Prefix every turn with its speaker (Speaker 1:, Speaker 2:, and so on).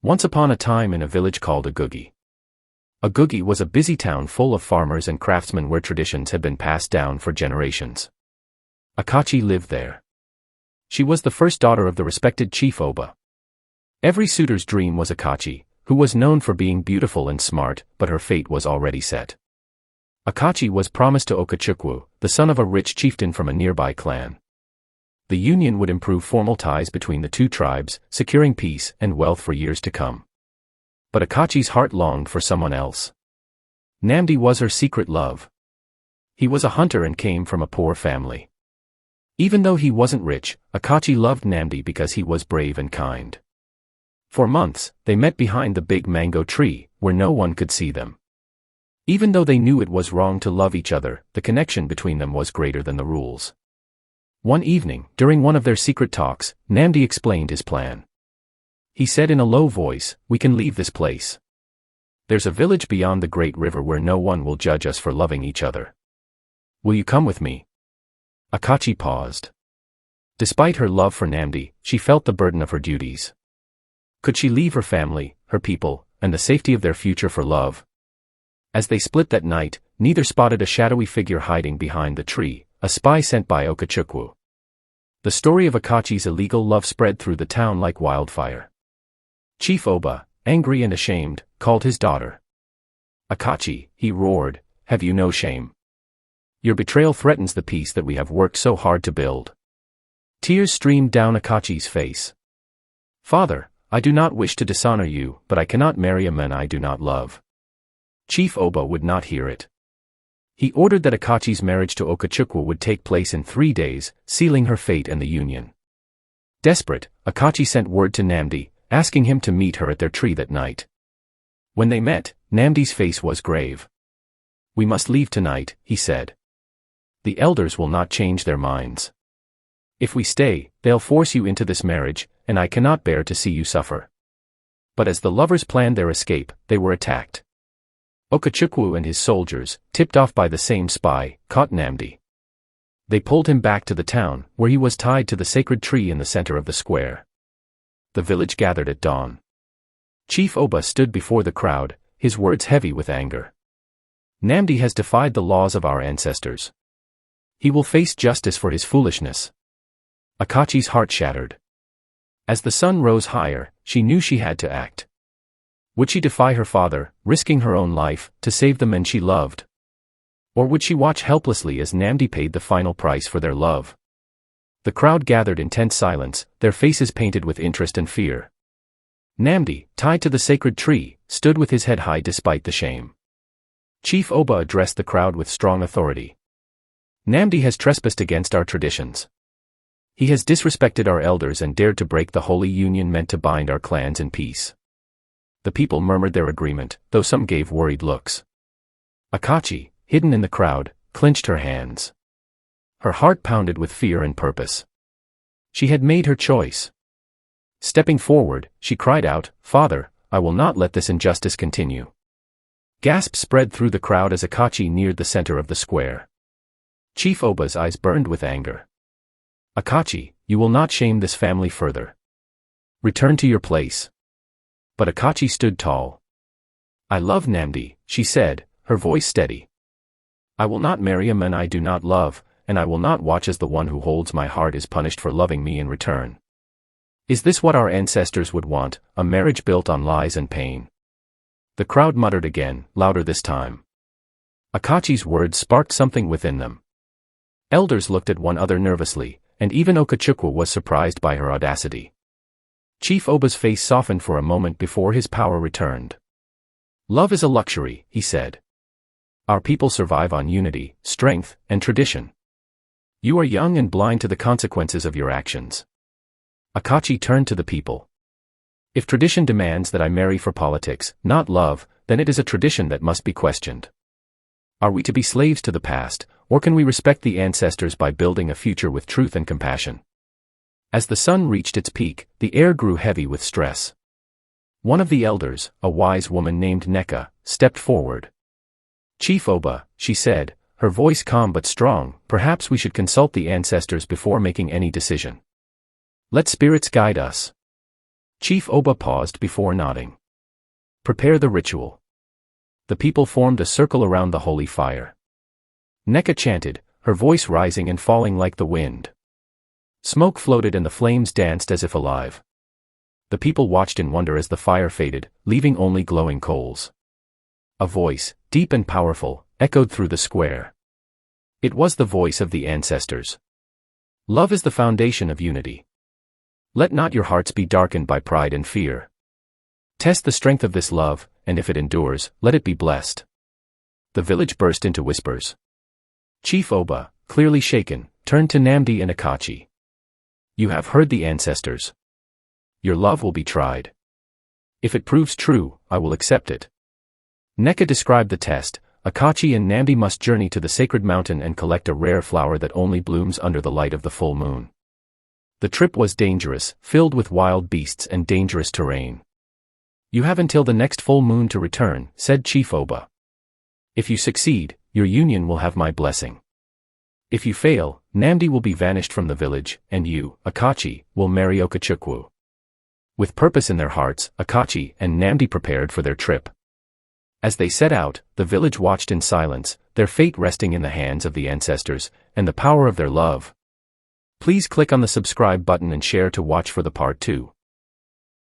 Speaker 1: Once upon a time in a village called Agugi. Agugi was a busy town full of farmers and craftsmen where traditions had been passed down for generations. Akachi lived there. She was the first daughter of the respected Chief Oba. Every suitor's dream was Akachi, who was known for being beautiful and smart, but her fate was already set. Akachi was promised to Okachukwu, the son of a rich chieftain from a nearby clan. The union would improve formal ties between the two tribes, securing peace and wealth for years to come. But Akachi's heart longed for someone else. Namdi was her secret love. He was a hunter and came from a poor family. Even though he wasn't rich, Akachi loved Namdi because he was brave and kind. For months, they met behind the big mango tree, where no one could see them. Even though they knew it was wrong to love each other, the connection between them was greater than the rules. One evening, during one of their secret talks, Namdi explained his plan. He said in a low voice, "We can leave this place. There's a village beyond the great river where no one will judge us for loving each other. Will you come with me?" Akachi paused. Despite her love for Namdi, she felt the burden of her duties. Could she leave her family, her people, and the safety of their future for love? As they split that night, neither spotted a shadowy figure hiding behind the tree, a spy sent by Okachukwu. The story of Akachi's illegal love spread through the town like wildfire. Chief Oba, angry and ashamed, called his daughter. "Akachi," he roared, "have you no shame? Your betrayal threatens the peace that we have worked so hard to build." Tears streamed down Akachi's face. "Father, I do not wish to dishonor you, but I cannot marry a man I do not love." Chief Oba would not hear it. He ordered that Akachi's marriage to Okachukwu would take place in 3 days, sealing her fate and the union. Desperate, Akachi sent word to Namdi, asking him to meet her at their tree that night. When they met, Namdi's face was grave. "We must leave tonight," he said. "The elders will not change their minds. If we stay, they'll force you into this marriage, and I cannot bear to see you suffer." But as the lovers planned their escape, they were attacked. Okachukwu and his soldiers, tipped off by the same spy, caught Namdi. They pulled him back to the town, where he was tied to the sacred tree in the center of the square. The village gathered at dawn. Chief Oba stood before the crowd, his words heavy with anger. "Namdi has defied the laws of our ancestors. He will face justice for his foolishness." Akachi's heart shattered. As the sun rose higher, she knew she had to act. Would she defy her father, risking her own life, to save the men she loved? Or would she watch helplessly as Namdi paid the final price for their love? The crowd gathered in tense silence, their faces painted with interest and fear. Namdi, tied to the sacred tree, stood with his head high despite the shame. Chief Oba addressed the crowd with strong authority. "Namdi has trespassed against our traditions. He has disrespected our elders and dared to break the holy union meant to bind our clans in peace." The people murmured their agreement, though some gave worried looks. Akachi, hidden in the crowd, clenched her hands. Her heart pounded with fear and purpose. She had made her choice. Stepping forward, she cried out, "Father, I will not let this injustice continue." Gasps spread through the crowd as Akachi neared the center of the square. Chief Oba's eyes burned with anger. "Akachi, you will not shame this family further. Return to your place." But Akachi stood tall. "I love Namdi," she said, her voice steady. "I will not marry a man I do not love, and I will not watch as the one who holds my heart is punished for loving me in return. Is this what our ancestors would want, a marriage built on lies and pain?" The crowd muttered again, louder this time. Akachi's words sparked something within them. Elders looked at one another nervously, and even Okachukwu was surprised by her audacity. Chief Oba's face softened for a moment before his power returned. "Love is a luxury," he said. "Our people survive on unity, strength, and tradition. You are young and blind to the consequences of your actions." Akachi turned to the people. "If tradition demands that I marry for politics, not love, then it is a tradition that must be questioned. Are we to be slaves to the past, or can we respect the ancestors by building a future with truth and compassion?" As the sun reached its peak, the air grew heavy with stress. One of the elders, a wise woman named Neka, stepped forward. "Chief Oba," she said, her voice calm but strong, "perhaps we should consult the ancestors before making any decision. Let spirits guide us." Chief Oba paused before nodding. Prepare the ritual. The people formed a circle around the holy fire. Neka chanted, her voice rising and falling like the wind. Smoke floated and the flames danced as if alive. The people watched in wonder as the fire faded, leaving only glowing coals. A voice, deep and powerful, echoed through the square. It was the voice of the ancestors. Love is the foundation of unity. Let not your hearts be darkened by pride and fear. Test the strength of this love, and if it endures, let it be blessed. The village burst into whispers. Chief Oba, clearly shaken, turned to Namdi and Akachi. You have heard the ancestors. Your love will be tried. If it proves true, I will accept it. Neka described the test. Akachi and Namdi must journey to the sacred mountain and collect a rare flower that only blooms under the light of the full moon. The trip was dangerous, filled with wild beasts and dangerous terrain. You have until the next full moon to return, said Chief Oba. If you succeed, your union will have my blessing. If you fail, Namdi will be vanished from the village, and you, Akachi, will marry Okachukwu. With purpose in their hearts, Akachi and Namdi prepared for their trip. As they set out, the village watched in silence, their fate resting in the hands of the ancestors, and the power of their love. Please click on the subscribe button and share to watch for the part 2.